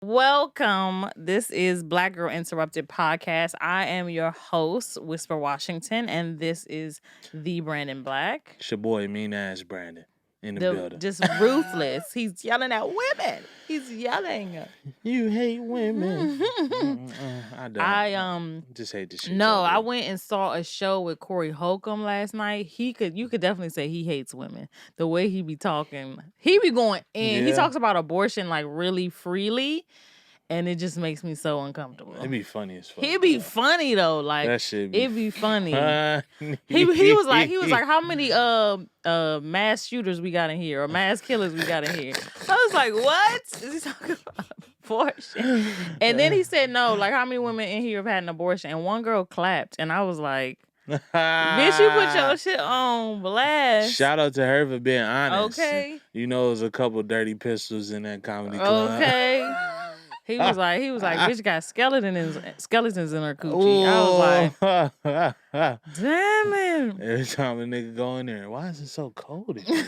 Welcome. This is Black Girl Interrupted podcast. I am your host, Whisper Washington, and this is the Brandon Black. It's your boy, mean ass Brandon, in the building. Just ruthless. He's yelling at women. He's yelling. You hate women. I don't. I just hate the shit. No, I went and saw a show with Corey Holcomb last night. You could definitely say he hates women. The way he be talking, he be going in. He talks about abortion like really freely. And it just makes me so uncomfortable. It'd be funny as fuck. He'd be funny though, like that shit. It'd be funny. He was like, how many mass shooters we got in here or mass killers we got in here? I was like, what? Is he talking about abortion? And then he said, no, like how many women in here have had an abortion? And one girl clapped, and I was like, bitch, you put your shit on blast. Shout out to her for being honest. Okay. You know, there's a couple dirty pistols in that comedy club. Okay. He was like, bitch got skeletons in her coochie. I was like, damn it. Every time a nigga go in there, why is it so cold in here?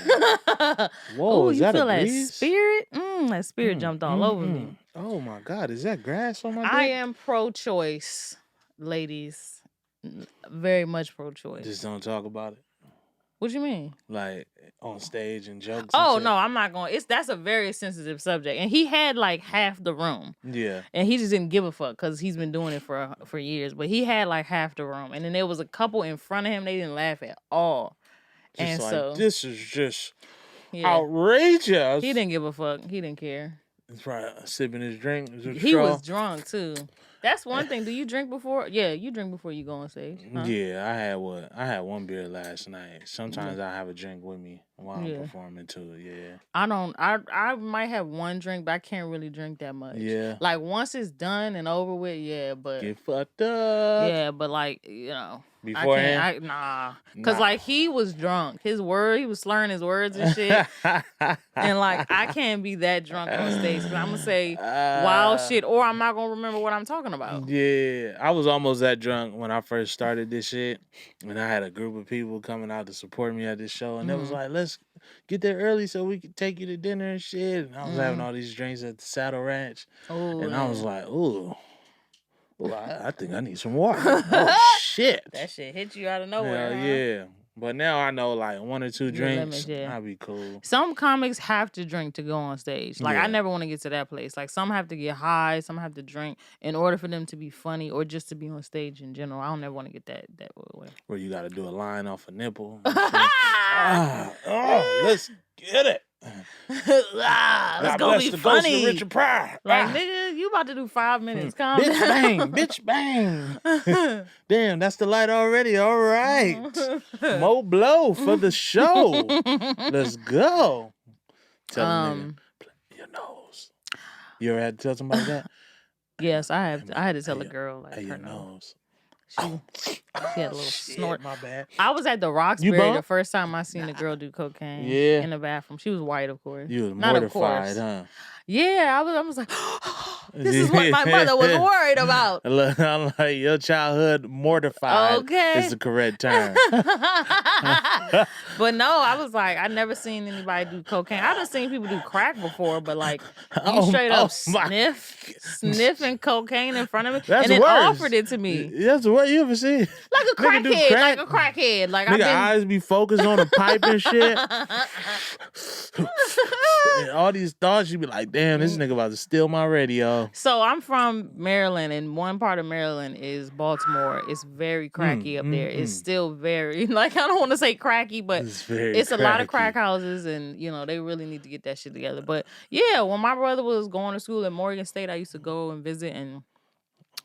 Whoa, is that a breeze? That spirit? That spirit jumped all over me. Oh my God, is that grass on my dick? I am pro-choice, ladies. Very much pro-choice. Just don't talk about it. What you mean? Like on stage and jokes? Oh, and no, I'm not going. That's a very sensitive subject. And he had like half the room. Yeah. And he just didn't give a fuck because he's been doing it for years. But he had like half the room. And then there was a couple in front of him. They didn't laugh at all. Just and like, so this is just outrageous. He didn't give a fuck. He didn't care. He's probably sipping his drink. He was drunk too. That's one thing. Do you drink before? Yeah, you drink before you go on stage. Huh? Yeah, I had one beer last night. Sometimes I have a drink with me while I'm performing too. Yeah. I might have one drink, but I can't really drink that much. Yeah. Like once it's done and over with, yeah, but get fucked up. Yeah, but like, you know. Beforehand? Cause like he was drunk. He was slurring his words and shit. And like I can't be that drunk on stage because I'm gonna say wild shit or I'm not gonna remember what I'm talking about. Yeah, I was almost that drunk when I first started this shit, and I had a group of people coming out to support me at this show, and it was like, let's get there early so we could take you to dinner and shit. And I was having all these drinks at the Saddle Ranch, and I was like, ooh. Well, I think I need some water. Oh, shit. That shit hit you out of nowhere. Hell yeah. But now I know like one or two drinks, I'll be cool. Some comics have to drink to go on stage. Like I never want to get to that place. Like some have to get high, some have to drink in order for them to be funny or just to be on stage in general. I don't ever want to get that way. Where you got to do a line off a nipple. Let's get it. It's gonna be funny. Richard Pryor. Like nigga, you about to do 5 minutes. Calm bitch down. Bitch bang. Damn, that's the light already. All right. Mo blow for the show. Let's go. Tell them play your nose. You ever had to tell somebody that? Yes, I have. I had to tell a girl like her your nose. She had a little snort. My bad. I was at the Roxbury the first time I seen a girl do cocaine in the bathroom. She was white, of course. You was mortified, huh? Yeah, I was like, this is what my mother was worried about. I'm like, your childhood mortified is the correct term. But no, I was like, I never seen anybody do cocaine. I done seen people do crack before, but like, you straight up sniffing cocaine in front of me That's and then worse. offered it to me. That's what you ever seen. Like a crackhead. Like nigga eyes be focused on the pipe and shit. And all these thoughts, you be like, damn, this nigga about to steal my radio. So I'm from Maryland, and one part of Maryland is Baltimore. It's very cracky up there. It's still very, like, I don't want to say cracky, but it's a lot of crack houses, and, you know, they really need to get that shit together. But, yeah, when my brother was going to school at Morgan State, I used to go and visit, and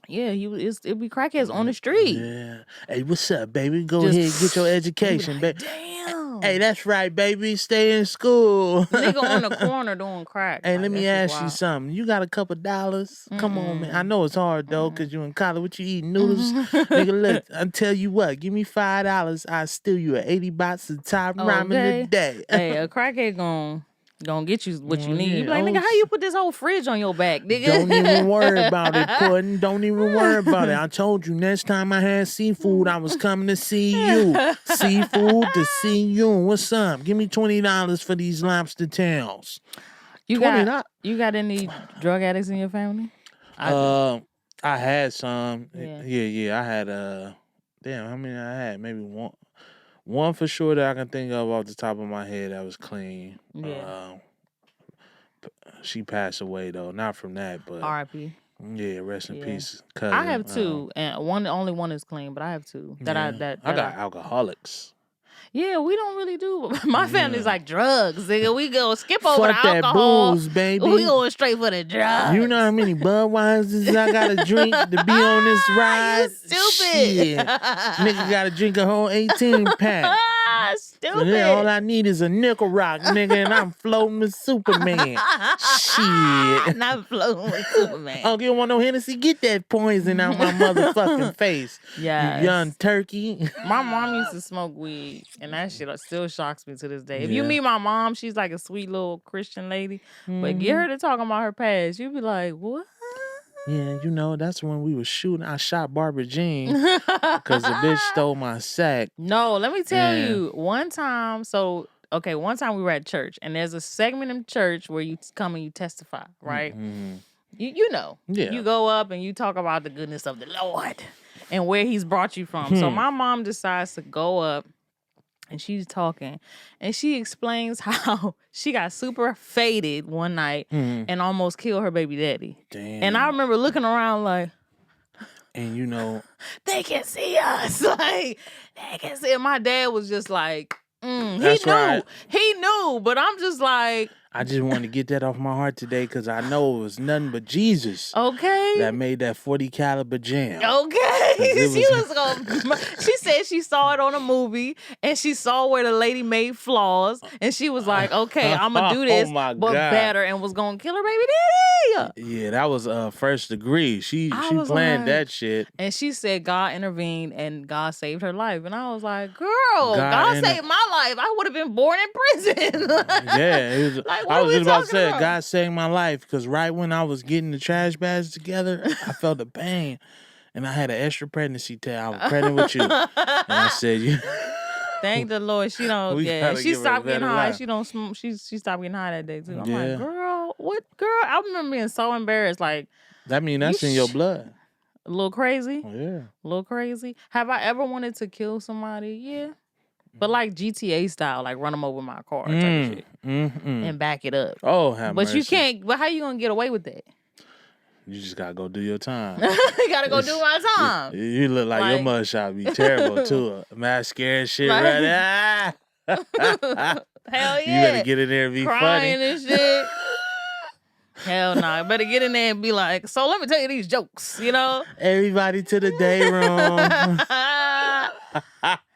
yeah, it'd be crackheads on the street. Yeah. Hey, what's up, baby? Go ahead and get your education, baby. Damn. Hey, that's right, baby. Stay in school. Nigga on the corner doing crack. Hey, let me ask you something. You got a couple dollars? Come on, man. I know it's hard, though, because you in college. What you eating? Noodles? Nigga, look, I'll tell you what. Give me $5. I'll steal you at 80 bots of top ramen a day. Hey, a crackhead gonna get you what you need. You be like, nigga, how you put this whole fridge on your back, nigga? Don't even worry about it, Puddin'. Don't even worry about it. I told you, next time I had seafood, I was coming to see you. Seafood to see you. What's up? Give me $20 for these lobster tails. You got any drug addicts in your family? I had some. Yeah. I had damn, how many I had? Maybe one for sure that I can think of off the top of my head that was clean. Yeah. She passed away though, not from that, but R.I.P. Yeah, rest in peace, cousin. I have two, and only one is clean, but I have two I got alcoholics. Yeah, we don't really do. My family's like drugs. Nigga. We go skip over the Fuck that alcohol. booze, baby. We going straight for the drugs. You know how many Budweisers I gotta drink to be on this ride? You stupid. Shit. Nigga gotta drink a whole 18-pack. Stupid. So then all I need is a nickel rock, nigga, and I'm floating with Superman. Shit. Not floating with Superman. I don't want no Hennessy. Get that poison out my motherfucking face. Yeah. You young turkey. My mom used to smoke weed, and that shit still shocks me to this day. If you meet my mom, she's like a sweet little Christian lady, but get her to talking about her past, you'd be like, what? Yeah, you know, that's when we was shooting. I shot Barbara Jean because the bitch stole my sack. No, let me tell you. One time we were at church, and there's a segment in church where you come and you testify, right? Mm-hmm. You know. Yeah. You go up and you talk about the goodness of the Lord and where he's brought you from. So my mom decides to go up, and she's talking, and she explains how she got super faded one night and almost killed her baby daddy. Damn. And I remember looking around like, and you know, they can see us. Like, they can see. And my dad was just like, he knew. Right. He knew, but I'm just like, I just wanted to get that off my heart today because I know it was nothing but Jesus. Okay. That made that 40 caliber jam. Okay. She said she saw it on a movie and she saw where the lady made flaws and she was like, okay, I'm going to do this, but better, and was going to kill her baby daddy. Yeah, that was First Degree. She planned that shit. And she said God intervened and God saved her life. And I was like, girl, God saved my life. I would have been born in prison. Yeah. It was, like, I was just about to say, God saved my life because right when I was getting the trash bags together, I felt the pain. And I had an extra pregnancy test. I was pregnant with you. And I said, thank the Lord. She don't. She stopped getting high. She don't smoke. She stopped getting high that day too. I'm like, girl, what, girl? I remember being so embarrassed. Like, that mean that's in your blood. A little crazy. Yeah. A little crazy. Have I ever wanted to kill somebody? Yeah. But like GTA style, like run them over my car type of shit and back it up. Oh, have mercy. You can't. But how you gonna get away with that? You just gotta go do your time. You gotta go do my time. You look like your mugshot be terrible too. Mask scared shit right there. Hell yeah. You better get in there and be crying funny. And shit. Hell no. I better get in there and be like, so let me tell you these jokes, you know? Everybody to the day room.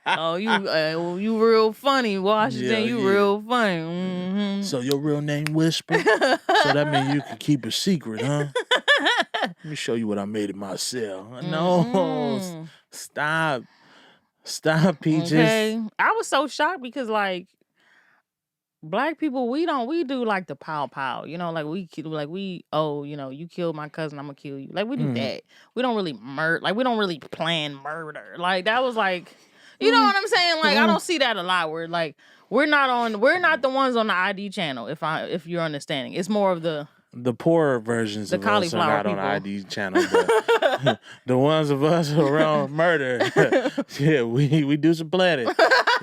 Oh, you real funny, Washington. You real funny. Mm-hmm. So your real name Whisper? So that means you can keep a secret, huh? Let me show you what I made it myself. No, stop, Peaches. Okay. I was so shocked because like Black people, we do like the pow, you know, you killed my cousin, I'm gonna kill you. Like we do that. We don't really we don't really plan murder. Like that was like, you know what I'm saying? Like I don't see that a lot. Where like we're not the ones on the ID channel. If you're understanding, it's more of the poorer versions of us are not people. on ID channel, but the ones of us around murder, yeah, we do some planning.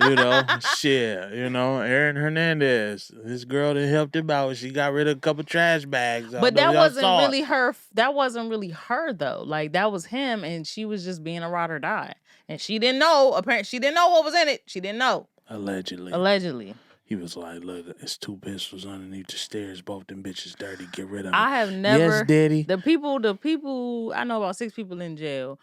You know, shit. You know, Aaron Hernandez, this girl that helped him out, she got rid of a couple trash bags. But that wasn't really her. That wasn't really her though. Like that was him, and she was just being a ride or die, and she didn't know. Apparently, she didn't know what was in it. She didn't know. Allegedly. He was like, look, it's 2 pistols underneath the stairs. Both them bitches dirty. Get rid of them. I have never. Yes, daddy. The people, I know about 6 people in jail.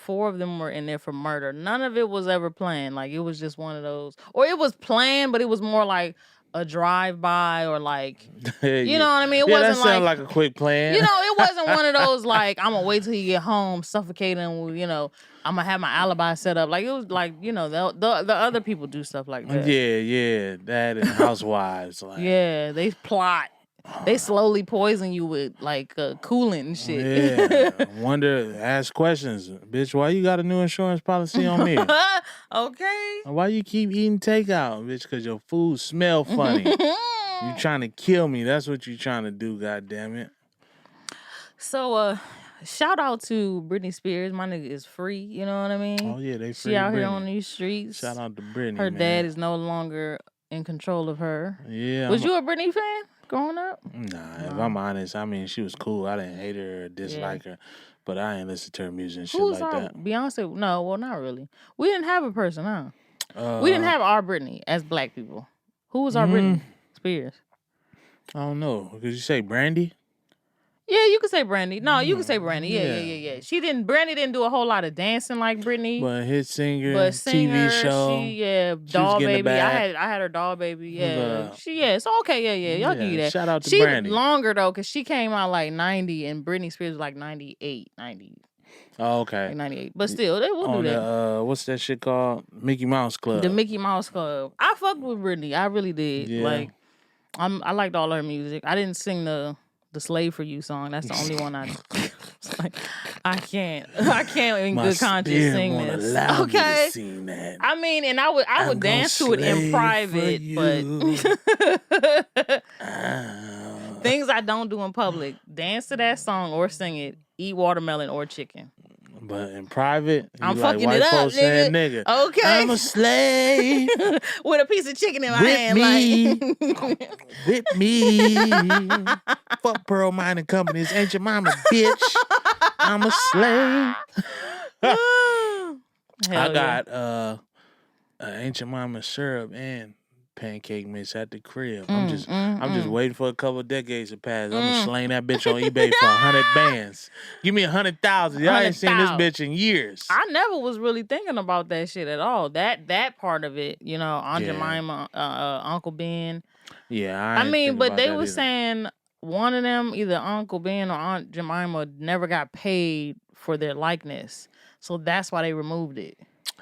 4 of them were in there for murder. None of it was ever planned. Like, it was just one of those. Or it was planned, but it was more like a drive-by or like, you know what I mean? It wasn't that sounded like a quick plan. You know, it wasn't one of those like, I'm going to wait till you get home, suffocating, you know, I'm going to have my alibi set up. Like, it was like, you know, the other people do stuff like that. Yeah. That and Housewives. Like. Yeah, they plot. They slowly poison you with like coolant and shit. Yeah. Ask questions. Bitch, why you got a new insurance policy on me? Okay. Why you keep eating takeout? Bitch, because your food smell funny. You trying to kill me. That's what you trying to do, goddammit. So, shout out to Britney Spears. My nigga is free. You know what I mean? Oh, yeah, they free She out Britney. here on these streets. Shout out to Britney, Her man. dad is no longer in control of her. Yeah. Was you a Britney fan growing up? Nah, if I'm honest, I mean, she was cool. I didn't hate her or dislike her, but I ain't listen to her music and shit like that. Beyonce? No, well, not really. We didn't have a person, huh? We didn't have our Britney as black people. Who was our Britney Spears? I don't know. Could you say Brandy? Yeah, you could say Brandy. No, you could say Brandy. Yeah. Brandy didn't do a whole lot of dancing like Britney. But hit singer, TV show. Doll Baby. I had her Doll Baby. Yeah. So okay, y'all give you that. Shout out to Brandy. She longer though, because she came out like 90 and Britney Spears was like 98, 90. Oh, okay. Like 98. But still, we'll do that. What's that shit called? Mickey Mouse Club. The Mickey Mouse Club. I fucked with Britney. I really did. Yeah. Like, I liked all her music. I didn't sing the Slave for You song. That's the only one I like. I can't in good conscience sing this. Okay. To sing that. I mean, and I would dance to it in private, but things I don't do in public. Dance to that song or sing it. Eat watermelon or chicken. But in private, I'm fucking it up, nigga. Okay. I'm a slave. With a piece of chicken in my hand. With me. Fuck Pearl Mining Companies. Ain't your mama, bitch. I'm a slave. I got Ain't Your Mama syrup and pancake mix at the crib. I'm just waiting for a couple of decades to pass. I'm gonna slang that bitch on eBay for 100 bands. Give me 100,000. Y'all ain't seen this bitch in years. I never was really thinking about that shit at all. That part of it, Aunt Jemima, Uncle Ben. Yeah, I mean, but they were saying one of them, either Uncle Ben or Aunt Jemima, never got paid for their likeness, so that's why they removed it.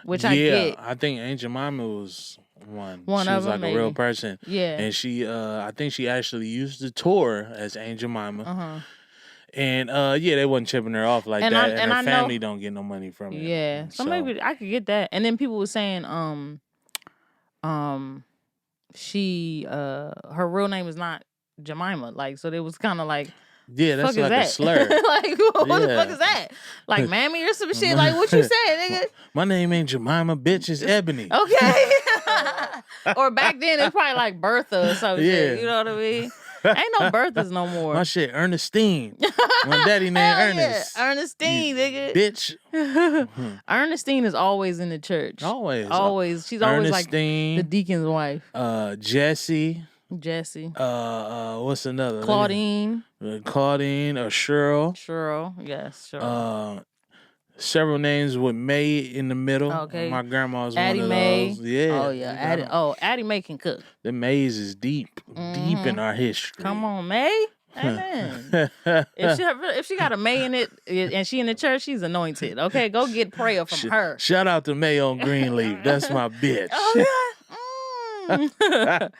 Which I get. I think Aunt Jemima was one. She was like maybe. a real person. Yeah. And she, I think she actually used the tour as Aunt Jemima. And they wasn't chipping her off like that. And her family don't get no money from it. Yeah. So maybe I could get that. And then people were saying, she, her real name is not Jemima. Like, so it was kind of like, yeah, that's like a slur. Like, what the fuck is that? Like, mammy or some shit? Like, what you saying, nigga? My name ain't Jemima, bitch. It's Ebony. Okay. Or back then, it's probably like Bertha or some shit. You know what I mean? Ain't no Berthas no more. My shit, Ernestine. My daddy named Ernest. Yeah. Ernestine, nigga. Bitch. Ernestine is always in the church. Always. She's always like the deacon's wife. Jesse. What's another? Claudine or Cheryl. Yes, Cheryl. Several names with May in the middle. Okay. My grandma's Addie one of Mae. those. Yeah. Oh yeah. Addie Mae can cook. The Mays is deep in our history. Come on, May. Amen. if she got a May in it and she in the church, she's anointed. Okay, go get prayer from her. Shout out to May on Greenleaf. That's my bitch. My God.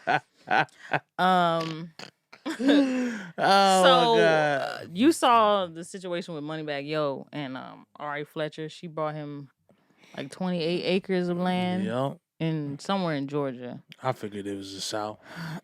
You saw the situation with Moneybagg Yo and Ari Fletcher. She bought him like 28 acres of land in somewhere in Georgia. I figured it was the South.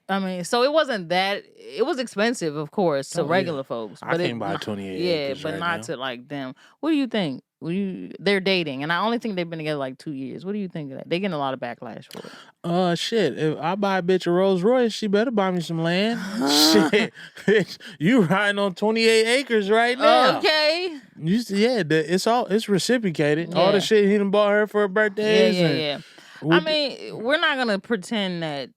I mean, so it wasn't that. It was expensive, of course, to regular folks. But I can buy 28 acres but not to like them. What do you think? They're dating, and I only think they've been together like 2 years. What do you think of that? They're getting a lot of backlash for it. Shit. If I buy a bitch a Rolls Royce, she better buy me some land. Shit, bitch, you riding on 28 acres right now. Okay. It's reciprocated. Yeah. All the shit he done bought her for her birthdays. Yeah. I mean, we're not gonna pretend that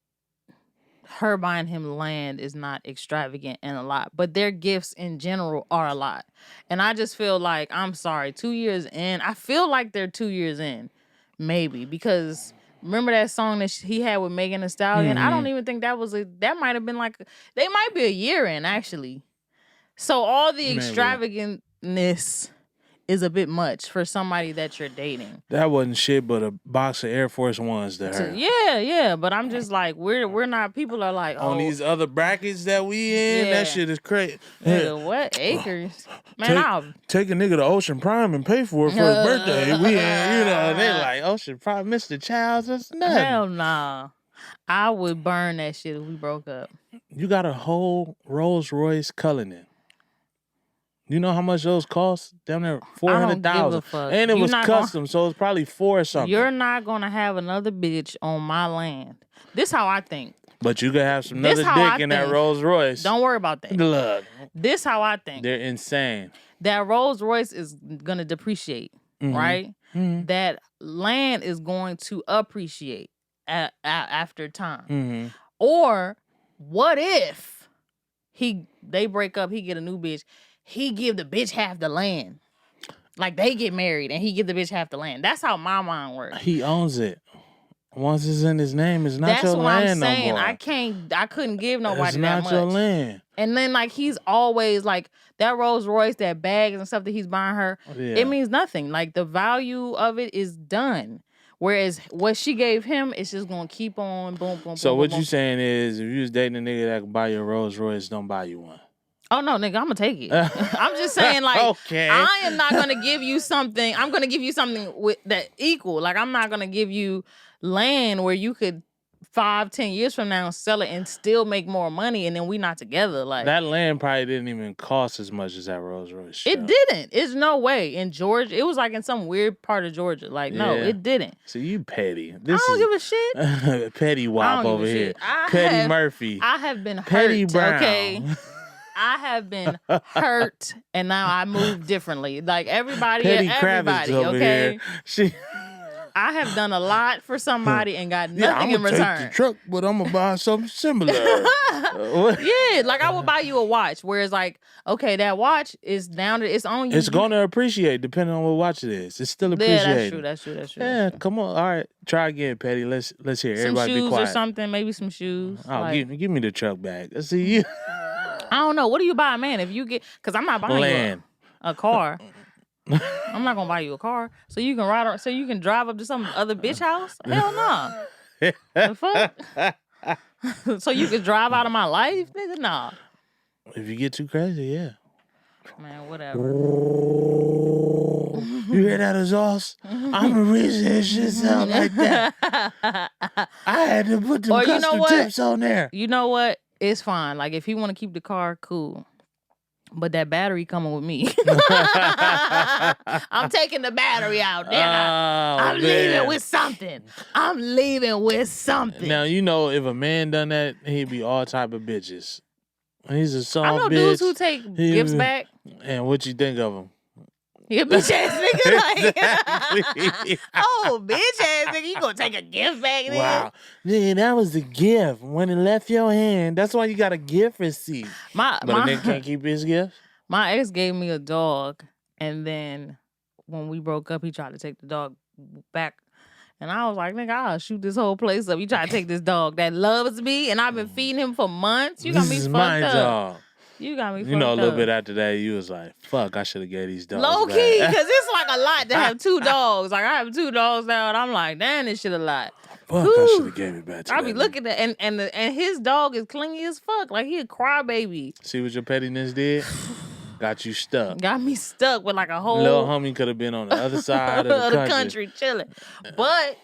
her buying him land is not extravagant and a lot, but their gifts in general are a lot. And I just feel like, I'm sorry, 2 years in, I feel like they're 2 years in, maybe, because remember that song that he had with Megan Thee Stallion? I don't even think that might have been like, they might be a year in, actually. So all the extravagantness is a bit much for somebody that you're dating. That wasn't shit but a box of Air Force Ones to her. Yeah, but I'm just like, we're not, people are like, on these other brackets that we in, that shit is crazy. Nigga, what? Acres? Man, take a nigga to Ocean Prime and pay for it for his birthday. We ain't, they like, Ocean Prime, Mr. Childs, that's nothing. Hell nah. I would burn that shit if we broke up. You got a whole Rolls Royce Cullinan. You know how much those cost? Damn near $400,000. And it was custom, so it's probably $4 or something. You're not gonna have another bitch on my land. This how I think. But you could have some other dick in that Rolls Royce. Don't worry about that. Look. This how I think. They're insane. That Rolls Royce is gonna depreciate, right? Mm-hmm. That land is going to appreciate after time. Or what if they break up, he get a new bitch, he give the bitch half the land. Like they get married and he give the bitch half the land. That's how my mind works. He owns it. Once it's in his name, it's not your land no more. That's what I'm saying. I couldn't give nobody that much. It's not your land. And then like he's always like that Rolls Royce, that bags and stuff that he's buying her, it means nothing. Like the value of it is done. Whereas what she gave him is just gonna keep on boom, boom, so boom. What boom, you saying is if you was dating a nigga that could buy you a Rolls Royce, don't buy you one. Oh no, nigga, I'm gonna take it. I'm just saying, like, okay. I am not gonna give you something. I'm gonna give you something with that equal. Like, I'm not gonna give you land where you could 5-10 years from now sell it and still make more money, and then we not together. Like that land probably didn't even cost as much as that Rolls Royce. It didn't. It's no way in Georgia. It was like in some weird part of Georgia. Like no, it didn't. So you petty. I don't give a shit. Petty wop over here. Petty Murphy. I have been hurt. Petty Brown. Okay. I have been hurt, and now I move differently. Like everybody, okay. I have done a lot for somebody and got nothing in return. Take the truck, but I'm gonna buy something similar. Yeah, like I would buy you a watch, whereas like, okay, that watch is down to it's on you. It's gonna appreciate depending on what watch it is. It's still appreciating. Yeah, that's true. Yeah, come on. All right, try again, Petty. Let's hear. Some Everybody shoes be quiet. Or something, maybe some shoes. Oh, like, give me the truck back. Let's see you. I don't know. What do you buy, man? If you get, because I'm not buying you a car. I'm not gonna buy you a car, so you can ride, so you can drive up to some other bitch house. Hell no. The fuck? So you can drive out of my life, nigga? Nah. If you get too crazy, yeah. Man, whatever. You hear that exhaust? I'm the reason this shit sound like that. I had to put them custom tips on there. You know what? It's fine. Like, if he want to keep the car, cool. But that battery coming with me. I'm taking the battery out, nigga. I'm leaving with something. Now, you know, if a man done that, he'd be all type of bitches. He's a soft bitch. I know dudes who take gifts back. And what you think of him? You a bitch ass nigga, like, oh, bitch ass nigga, you gonna take a gift back then? Wow, nigga, that was the gift when it left your hand. That's why you got a gift receipt. But a nigga can't keep his gift. My ex gave me a dog, and then when we broke up, he tried to take the dog back, and I was like, nigga, I'll shoot this whole place up. You try to take this dog that loves me, and I've been feeding him for months. You got me fucked up. This is my dog. You got me fucked up. You know, a little bit after that, you was like, fuck, I should have gave these dogs low key, because it's like a lot to have 2 dogs. Like, I have 2 dogs now, and I'm like, damn, this shit a lot. Fuck, I should have gave it back to I be looking at and his dog is clingy as fuck. Like, he a crybaby. See what your pettiness did? Got you stuck. Got me stuck with like a whole... Little homie could have been on the other side of the country chilling. But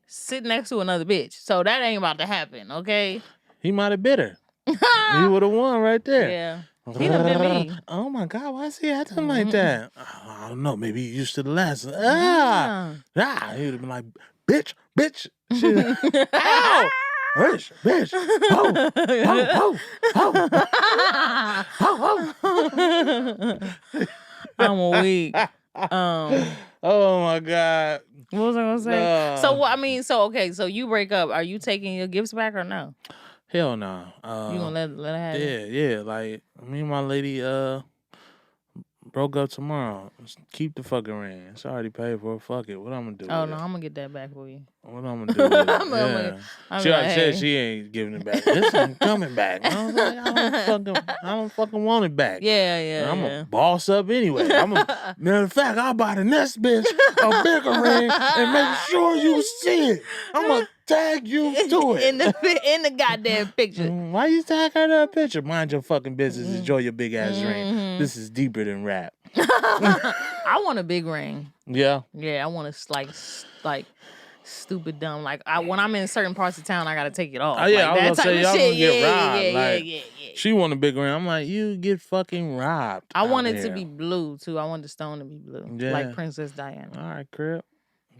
sitting next to another bitch. So that ain't about to happen, okay? He might have bit her. He would have won right there. Yeah. He done bit me. Oh my God, why is he acting like that? I don't know. Maybe he used to the last. He would have been like, bitch. Ow! Bitch. Ho. I'm weak. Oh my God. What was I gonna say? So you break up. Are you taking your gifts back or no? Hell no. You gonna let her have it? Yeah. Like, me and my lady broke up tomorrow. Keep the fucking ring. It's already paid for. Fuck it. What I'm gonna do? Oh no, I'm gonna get that back for you. What I'm gonna do? With it? She already said she ain't giving it back. This ain't coming back. I was like, I don't fucking want it back. Yeah. I'm a boss up anyway. Matter of fact, I'll buy the next bitch a bigger ring and make sure you see it. I'm gonna tag you to it in the goddamn picture. Why you tag her to a picture? Mind your fucking business. Enjoy your big ass ring. This is deeper than rap. I want a big ring. Yeah. Yeah, I want to like stupid dumb. Like when I'm in certain parts of town, I gotta take it off. Oh yeah, like, I was gonna say y'all gonna get robbed. Yeah. She want a big ring. I'm like, you get fucking robbed. I want it to be blue too. I want the stone to be blue, yeah. like Princess Diana. All right, Crip.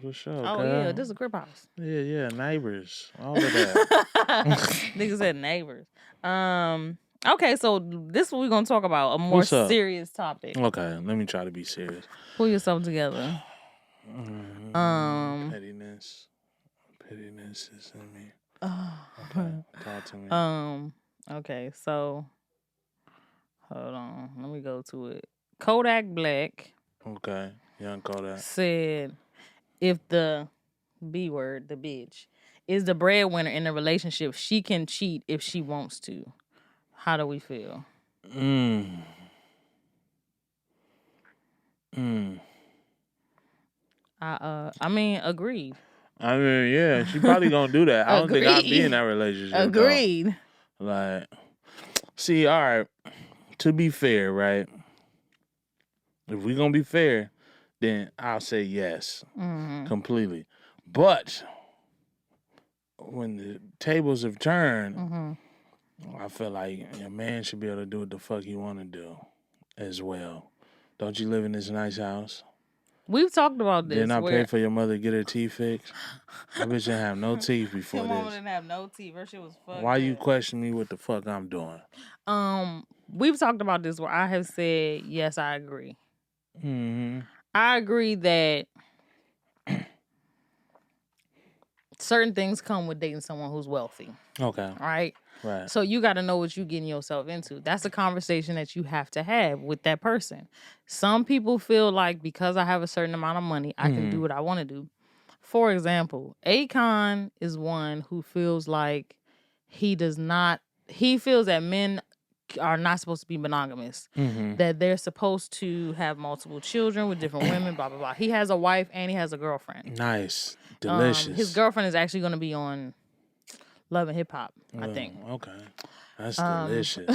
For sure. Oh yeah, this is a Crip house. Yeah, neighbors, all of that. Niggas said neighbors. Okay, so this is what we're gonna talk about, a more serious topic. Okay, let me try to be serious. Pull yourself together. Pettiness is in me. Okay, talk to me. Okay, so hold on, let me go to it. Kodak Black. Okay, young Kodak said, if the B word, the bitch, is the breadwinner in the relationship, she can cheat if she wants to. How do we feel? I mean, agreed. I mean, yeah, she probably gonna do that. I don't think I'd be in that relationship. Agreed. Though. Like, see, all right, to be fair, right? If we gonna be fair, then I'll say yes, completely. But when the tables have turned, I feel like a man should be able to do what the fuck he want to do as well. Don't you live in this nice house? We've talked about this. Didn't I pay for your mother to get her teeth fixed? I bitch didn't have no teeth before your this. Your mama didn't have no teeth. Her shit was fucked. Why you question me what the fuck I'm doing? We've talked about this where I have said, yes, I agree. Mm-hmm. I agree that certain things come with dating someone who's wealthy. Okay. Right? Right. So you got to know what you're getting yourself into. That's a conversation that you have to have with that person. Some people feel like because I have a certain amount of money, I can do what I want to do. For example, Akon is one who feels like he feels that men are not supposed to be monogamous. That they're supposed to have multiple children with different women, blah, blah, blah. He has a wife and he has a girlfriend. Nice. Delicious. His girlfriend is actually going to be on Love and Hip Hop, I think. Okay. That's delicious.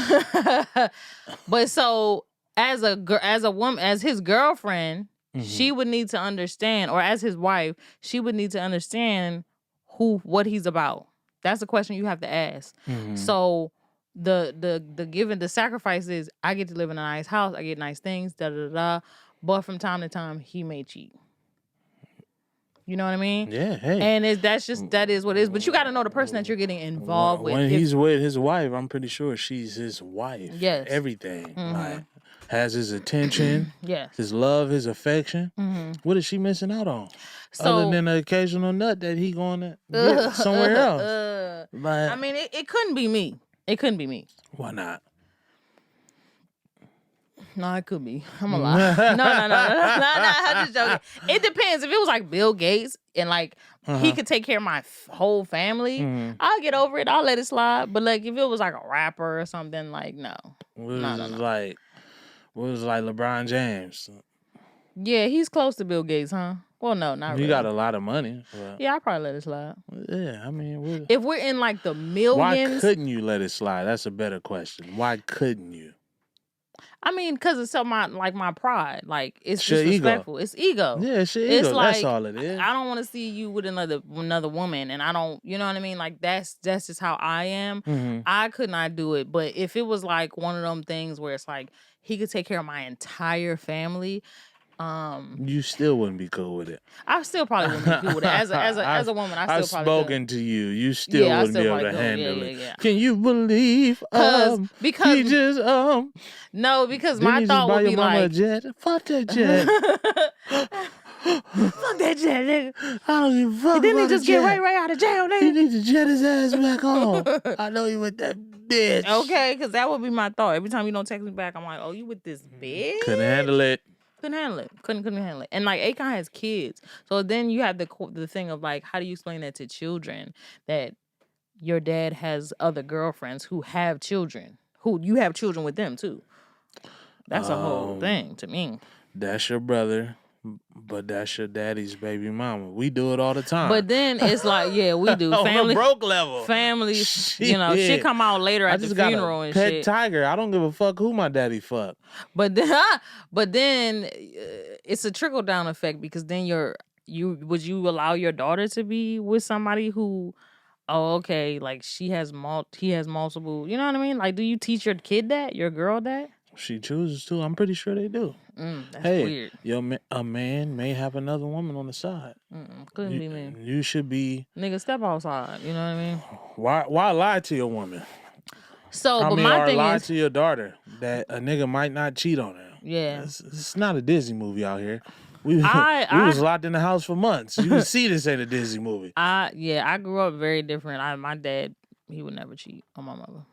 But so as a woman, as his girlfriend, she would need to understand, or as his wife, she would need to understand what he's about. That's a question you have to ask. So the sacrifice is, I get to live in a nice house, I get nice things, but from time to time he may cheat. You know what I mean? Yeah, hey. And that is what it is. But you got to know the person that you're getting involved with. When he's with his wife, I'm pretty sure she's his wife. Yes. Everything. Like, has his attention. Yes. His love, his affection. What is she missing out on? Other than the occasional nut that he going to get somewhere else. I mean, it couldn't be me. It couldn't be me. Why not? No, it could be. I'm a lie. No. I'm just joking. It depends. If it was like Bill Gates and like he could take care of my whole family, I'll get over it. I'll let it slide. But like if it was like a rapper or something, like no. Like LeBron James. Yeah, he's close to Bill Gates, huh? Well, no, not really. You got a lot of money. But... Yeah, I'll probably let it slide. Yeah, I mean... If we're in like the millions... Why couldn't you let it slide? That's a better question. Why couldn't you? I mean, because it's so my pride. Like, it's disrespecful. It's ego. Yeah, it's your ego. It's like, that's all it is. I don't want to see you with another woman, and I don't, you know what I mean? Like, that's just how I am. I could not do it. But if it was like one of them things where it's like, he could take care of my entire family... you still wouldn't be cool with it. I still probably wouldn't be cool with it. As a woman, I've spoken to you. You still wouldn't be able to handle it. Yeah. Can you believe? Because he just no, because my thought would be like, a jet? Fuck that jet. Fuck that jet, nigga. I don't give a fuck. Didn't he just get right out of jail, nigga? He needs to jet his ass back home. I know you with that bitch. Okay, because that would be my thought. Every time you don't text me back, I'm like, oh, you with this bitch? Couldn't handle it. Couldn't handle it. Couldn't handle it. And like Akon has kids, so then you have the thing of like, how do you explain that to children that your dad has other girlfriends who have children, who you have children with them too? That's a whole thing to me. That's your brother, but that's your daddy's baby mama. We do it all the time. But then it's like, yeah, we do. Family, on a broke level. Family, shit come out later at the funeral and pet shit. Tiger. I don't give a fuck who my daddy fuck. But then it's a trickle down effect because then your would you allow your daughter to be with somebody who, oh, okay, like he has multiple, you know what I mean? Like, do you teach your kid that, your girl that? She chooses to. I'm pretty sure they do. That's weird. A man may have another woman on the side. Couldn't be me. You should be. Nigga, step outside. You know what I mean? Why lie to your woman? So, but my thing lie is, to your daughter that a nigga might not cheat on her. Yeah. It's not a Disney movie out here. We was locked in the house for months. You can see this ain't a Disney movie. I grew up very different. My dad, he would never cheat on my mother.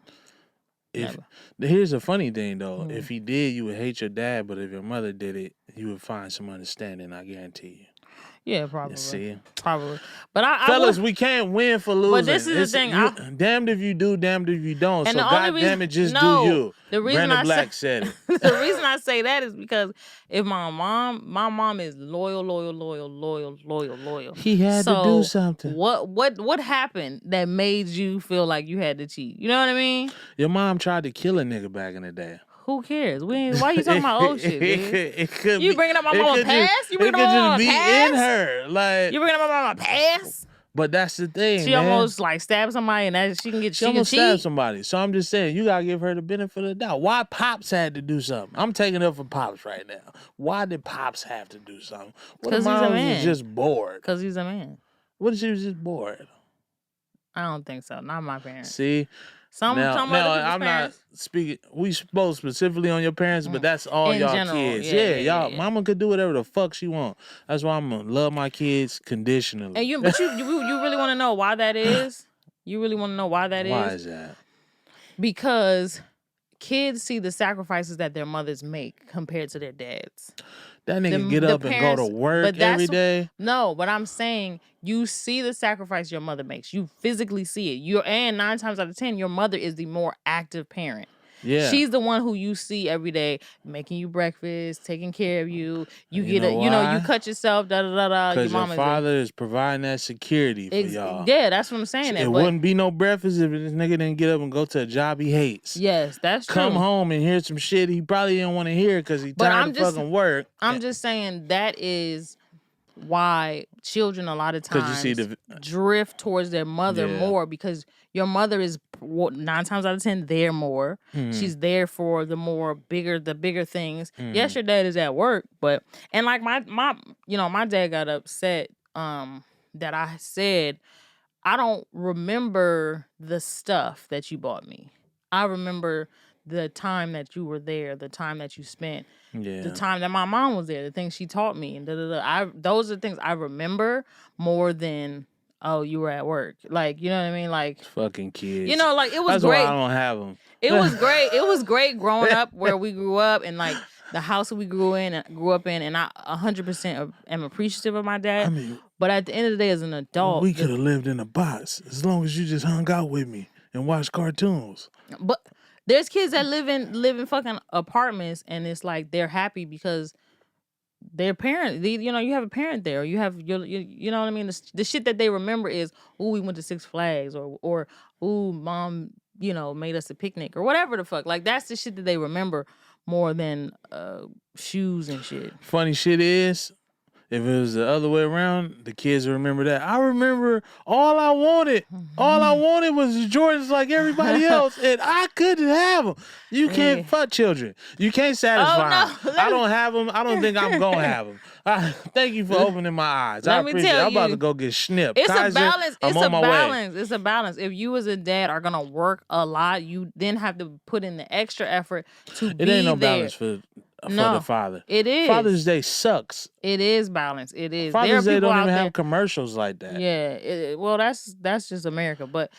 Here's a funny thing though. If he did, you would hate your dad, but if your mother did it, you would find some understanding, I guarantee you. Yeah, probably. You see? Probably. But fellas, we can't win for losing. But this is the thing. Damned if you do, damned if you don't. And so goddamn it, just do you. The reason Brandon Black said it. The reason I say that is because if my mom is loyal. He had to do something. What happened that made you feel like you had to cheat? You know what I mean? Your mom tried to kill a nigga back in the day. Who cares? Why you talking about old shit, dude? You bringing up my mama's past? You bringing up my mama's past? In her. Like, you bringing up my mama's past? But that's the thing, She almost like stabbed somebody and that she can get. She almost stabbed somebody. So I'm just saying, you gotta give her the benefit of the doubt. Why Pops had to do something? I'm taking up for Pops right now. Why did Pops have to do something? Because he's a man. Was just bored. Because he's a man. What if she was just bored? I don't think so. Not my parents. See. Some other people's I'm parents. not speaking. We spoke specifically on your parents, but that's all In y'all general, kids. yeah. Mama could do whatever the fuck she want. That's why I'm gonna love my kids conditionally. And you really want to know why that is? You really want to know why that is? Why is that? Because kids see the sacrifices that their mothers make compared to their dads. That nigga get up and go to work every day. No, but I'm saying you see the sacrifice your mother makes. You physically see it. And 9 times out of 10, your mother is the more active parent. Yeah. She's the one who you see every day, making you breakfast, taking care of you. You cut yourself, Because your father is providing that security for y'all. Yeah, that's what I'm saying. It wouldn't be no breakfast if this nigga didn't get up and go to a job he hates. Yes, that's true. Come home and hear some shit he probably didn't want to hear because he tired of fucking work. I'm just saying that is why children a lot of times drift towards their mother more, because your mother is 9 times out of 10 there more. She's there for the bigger things. Yes, your dad is at work, but like my dad got upset that I said I don't remember the stuff that you bought me. I remember the time that you were there, the time that you spent, the time that my mom was there, the things she taught me, and those are the things I remember more than, oh, you were at work. Like, you know what I mean? Like, fucking kids. You know, like, it was That's great. Why I don't have them. It was great. It was great growing up where we grew up and like the house we grew up in, and I 100% am appreciative of my dad. I mean, but at the end of the day, as an adult, we could have lived in a box as long as you just hung out with me and watched cartoons. But there's kids that live in fucking apartments, and it's like they're happy because their parent, you have a parent there, or you have you know what I mean. The shit that they remember is, oh, we went to Six Flags, or oh, mom, made us a picnic, or whatever the fuck. Like, that's the shit that they remember more than shoes and shit. Funny shit is, if it was the other way around, the kids remember that. I remember all I wanted was the Jordans like everybody else, and I couldn't have them. You can't fuck children. You can't satisfy them. I don't have them. I don't think I'm going to have them. Thank you for opening my eyes. I appreciate it. I'm about to go get snipped. It's a balance. It's a balance. If you as a dad are going to work a lot, you then have to put in the extra effort to be there. It ain't no balance for the father. It is. Father's Day sucks. It is balance. It is. Father's Day don't even have commercials like that. Yeah. Well, that's just America. But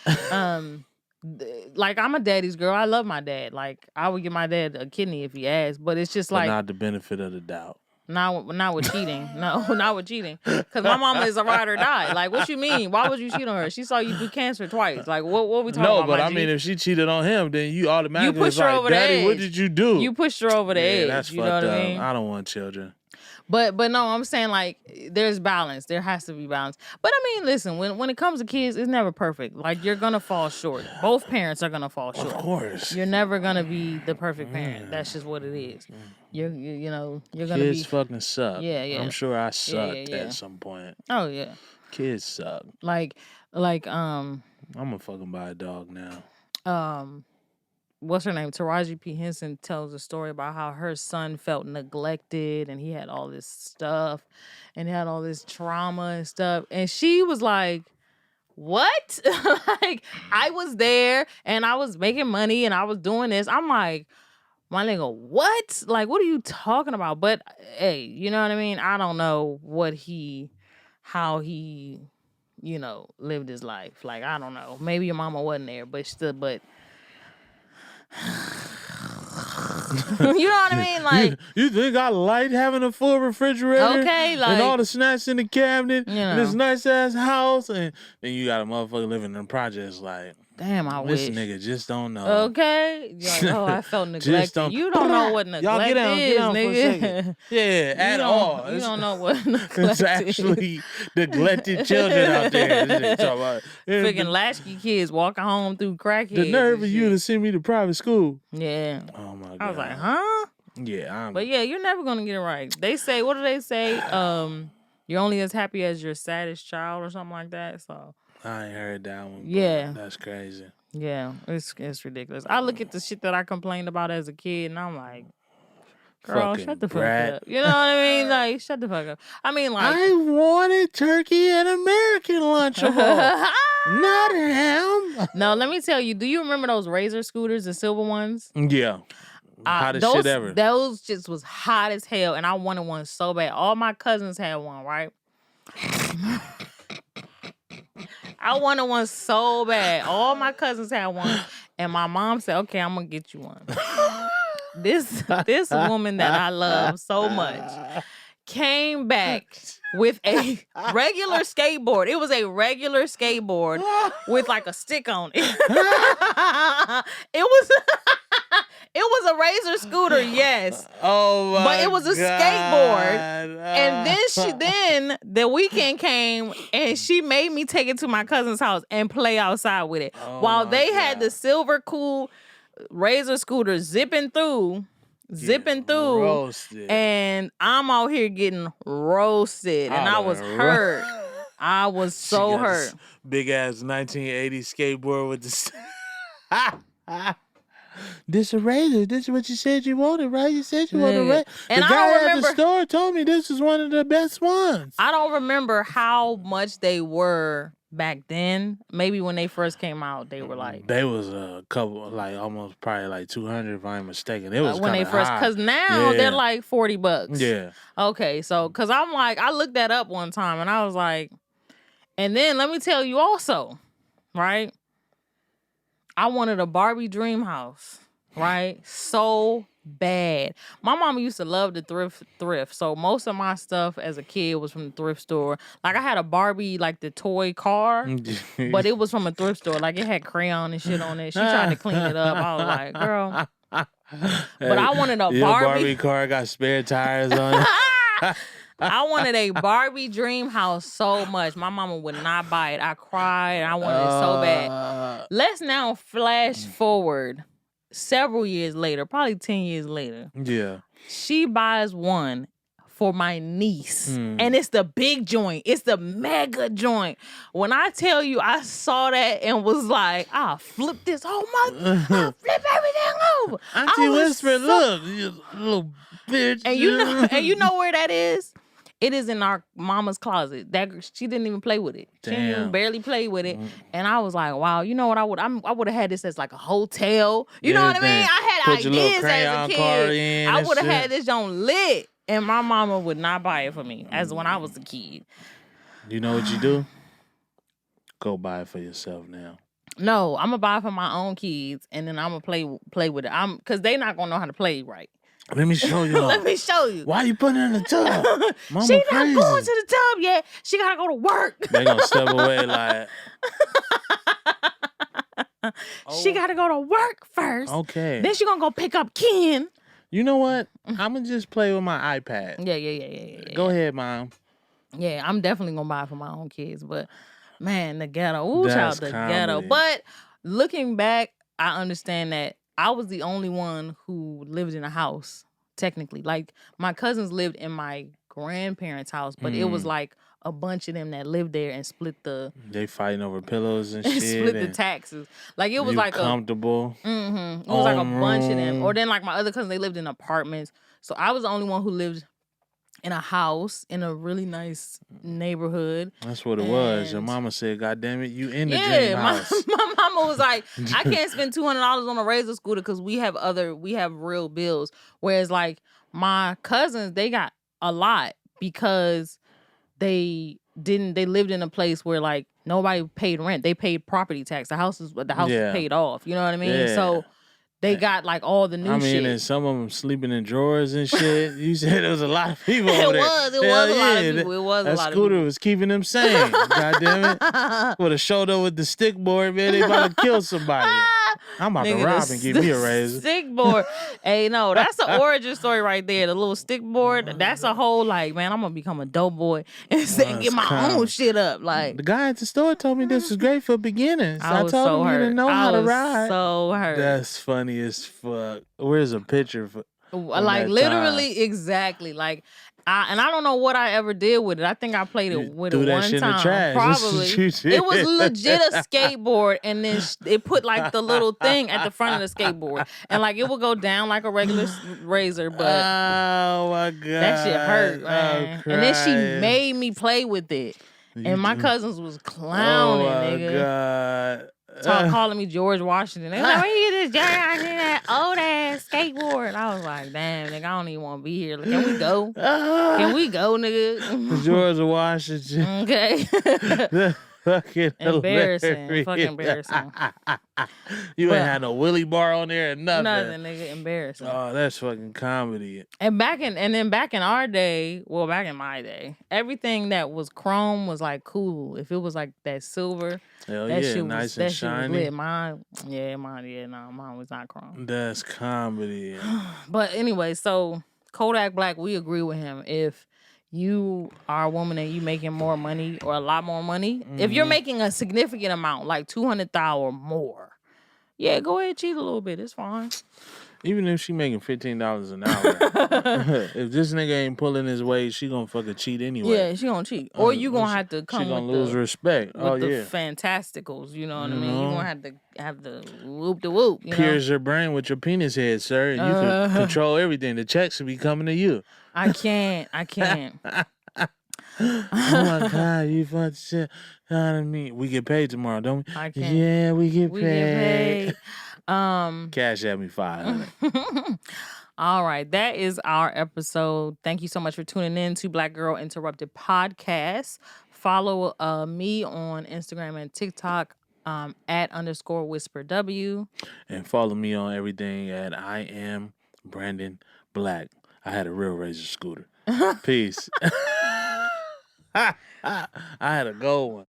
like, I'm a daddy's girl. I love my dad. Like, I would give my dad a kidney if he asked. But it's just like, not the benefit of the doubt. Not with cheating. No, not with cheating. Because my mama is a ride or die. Like, what you mean? Why would you cheat on her? She saw you do cancer twice. Like, what we talking about? No, but I mean, if she cheated on him, then you automatically pushed her over Daddy, the edge. What did you do? You pushed her over the edge. That's you fucked know up. What I mean? I don't want children. But no, I'm saying like there's balance. There has to be balance. But I mean, listen, when it comes to kids, it's never perfect. Like you're gonna fall short. Both parents are gonna fall short. Of course. You're never gonna be the perfect parent. That's just what it is. You're gonna be. Kids fucking suck. Yeah. I'm sure I sucked at some point. Oh yeah. Kids suck. Like I'm gonna fucking buy a dog now. What's her name? Taraji P. Henson tells a story about how her son felt neglected and he had all this stuff and he had all this trauma and stuff. And she was like, what? Like, I was there and I was making money and I was doing this. I'm like, my nigga, what? Like, what are you talking about? But hey, you know what I mean? I don't know how he, lived his life. Like, I don't know. Maybe your mama wasn't there, but you know what I mean? Like, you think I like having a full refrigerator? Okay, like, and all the snacks in the cabinet, and this nice ass house, and then you got a motherfucker living in projects. Like, damn, I wish. This nigga just don't know. Okay, like, I felt neglected. You don't know what neglect Y'all get down nigga. For a second. Yeah, at all. You don't know what neglect It's actually neglected children out there. Freaking latchkey kids walking home through crackheads. The nerve of you to send me to private school. Yeah. Oh my god. I was like, huh? Yeah. But yeah, you're never gonna get it right. They say, what do they say? You're only as happy as your saddest child or something like that. So I ain't heard that one. Yeah. That's crazy. Yeah, it's ridiculous. I look at the shit that I complained about as a kid, and I'm like, girl, fucking shut the brat. fuck up. You know what I mean? Like, shut the fuck up. I mean, like, I wanted turkey and American Lunchable, not ham. No, let me tell you. Do you remember those Razor scooters, the silver ones? Yeah. Hottest shit ever. Those just was hot as hell, and I wanted one so bad. All my cousins had one, right? I wanted one so bad. All my cousins had one, and my mom said, "Okay, I'm gonna get you one." This woman that I love so much came back with a regular skateboard. It was a regular skateboard with like a stick on it. It was a Razor scooter, yes. Oh my god. But it was a skateboard. And then the weekend came and she made me take it to my cousin's house and play outside with it. While they had the silver cool Razor scooter zipping through. Roasted. And I'm out here getting roasted. And I was hurt. I was so hurt. Big ass 1980 skateboard with the This a Razor. This is what you said you wanted, right? You said you wanted, right? And the guy at the store told me this is one of the best ones. I don't remember how much they were back then. Maybe when they first came out, they were like... They was a couple, like almost probably like 200 if I'm mistaken. It was when they first... high. Because now they're like $40. Yeah. Okay, so... Because I'm like... I looked that up one time and I was like... And then let me tell you also, right? I wanted a Barbie dream house, right? So bad. My mama used to love the thrift. So most of my stuff as a kid was from the thrift store. Like I had a Barbie, like the toy car, but it was from a thrift store. Like it had crayon and shit on it. She tried to clean it up. I was like, girl. But I wanted a Barbie car got spare tires on it. I wanted a Barbie dream house so much. My mama would not buy it. I cried and I wanted it so bad. Let's now flash forward several years later, probably 10 years later. Yeah. She buys one for my niece. And it's the big joint. It's the mega joint. When I tell you I saw that and was like, I'll flip this whole I'll flip everything over. Auntie whispered, look, you little bitch. And you know where that is? It is in our mama's closet. That she didn't even play with it. She didn't even barely play with it. And I was like, wow, you know what I would have had this as like a hotel. You know what I mean? I had ideas as a kid. I would have had this on lit. And my mama would not buy it for me as when I was a kid. You know what you do? Go buy it for yourself now. No, I'm gonna buy it for my own kids and then I'm gonna play with it. Cause they not gonna know how to play right. Let me show you. Let me show you. Why you putting it in the tub? Mama she crazy. not going to the tub yet. She gotta go to work. They gonna step away like. She gotta go to work first. Okay. Then she gonna go pick up Ken. You know what? I'm gonna just play with my iPad. Yeah. Go ahead, Mom. Yeah, I'm definitely gonna buy it for my own kids. But man, the ghetto. Ooh, That's child, the ghetto. comedy. But looking back, I understand that I was the only one who lived in a house, technically. Like, my cousins lived in my grandparents' house, but it was like a bunch of them that lived there and split the They fighting over pillows and shit. split the taxes. Like, it was you like comfortable. It was like a bunch of them. room. Or then like my other cousins, they lived in apartments. So I was the only one who lived in a house in a really nice neighborhood. That's what it was. Your mama said, "God damn it, you in the dream Yeah, house." my mama was like, I can't spend $200 on a razor scooter because we have real bills. Whereas like my cousins, they got a lot because they lived in a place where like nobody paid rent. They paid property tax. The house was paid off. You know what I mean? Yeah. So they got like all the new shit. And some of them sleeping in drawers and shit. You said there was a lot of people It over there. was a lot of people. It was a lot of people. That scooter was keeping them sane. God damn it. With a shoulder with the stick board, man, they about to kill somebody. I'm about to rob and give me a razor. Stick board. Hey, no, that's the origin story right there. The little stick board. That's a whole like, man, I'm gonna become a dope boy and get my own shit up. Like, the guy at the store told me this was great for beginners. I was so hurt. You didn't know how to ride. So hurt. That's funny as fuck. Where's a picture for? Like literally, time? Exactly. Like, I don't know what I ever did with it. I think I played it with it one time. In the trash. Probably. It was legit a skateboard, and then it put like the little thing at the front of the skateboard, and like it would go down like a regular razor. But oh my god, that shit hurt, man. And then she made me play with it, and my cousins was clowning, nigga. God. Calling me George Washington. They were like, where you get this George Washington, that old ass skateboard? I was like, damn, nigga, I don't even want to be here. Like, can we go? Can we go, nigga? George Washington. Okay. Fucking embarrassing. Hilarious. Fucking embarrassing. You ain't had no Willie bar on there or nothing. Nothing, nigga. Embarrassing. Oh, that's fucking comedy. And back in our day, well, back in my day, everything that was chrome was like cool. If it was like that silver, that shit nice was, and shiny. Shit was lit. Mine was not chrome. That's comedy. But anyway, so Kodak Black, we agree with him. If you are a woman and you making more money or a lot more money, if you're making a significant amount, like $200,000 or more, yeah, go ahead, cheat a little bit. It's fine. Even if she making $15 an hour, if this nigga ain't pulling his weight, she gonna fucking cheat anyway. Yeah, she gonna cheat, or you gonna have to come. She gonna with lose respect. With the fantasticals, you know what I mean. You gonna have to have the whoop the whoop. Pierce your brain with your penis head, sir. You can control everything. The checks should be coming to you. I can't. Oh my god, you fucking shit out of me. We get paid tomorrow, don't we? I can't. Yeah, we get paid. Cash at me $500. All right, that is our episode. Thank you so much for tuning in to Black Girl Interrupted podcast. Follow me on Instagram and TikTok at _whisperw. And follow me on everything at I am Brandon Black. I had a real razor scooter. Peace. I had a gold one.